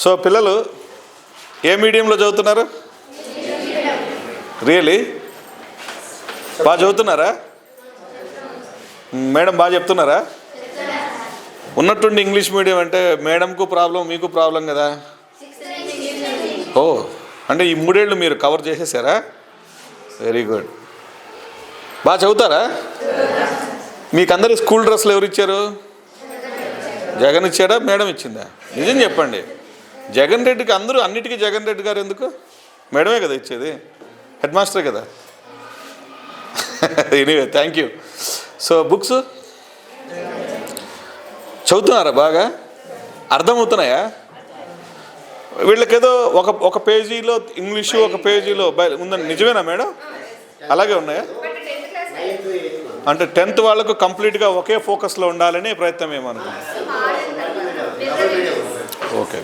So పిల్లలు ఏ మీడియంలో చదువుతున్నారు? రియలీ బాగా చదువుతున్నారా? మేడం బాగా చెప్తున్నారా? ఉన్నట్టుండి ఇంగ్లీష్ మీడియం అంటే మేడంకు ప్రాబ్లం, మీకు ప్రాబ్లం కదా. ఓ, అంటే ఈ 3 ఏళ్ళు మీరు కవర్ చేసేసారా? Very good. బాగా చదువుతారా? మీకు అందరి స్కూల్ డ్రెస్సులు ఎవరు ఇచ్చారు? జగన్ ఇచ్చాడా, మేడం ఇచ్చిందా? నిజం చెప్పండి. జగన్ రెడ్డికి అందరూ అన్నిటికీ జగన్ రెడ్డి గారు ఎందుకు? మేడమే కదా ఇచ్చేది, హెడ్ మాస్టరే కదా. Anyway, thank you. So books చదువుతున్నారా? బాగా అర్థమవుతున్నాయా? వీళ్ళకేదో ఒక పేజీలో ఇంగ్లీషు, ఒక పేజీలో ఉందని నిజమేనా మేడం? అలాగే ఉన్నాయా? అంటే 10th వాళ్ళకు కంప్లీట్గా ఒకే ఫోకస్లో ఉండాలని ప్రయత్నం ఏమనుకున్నాను. ఓకే.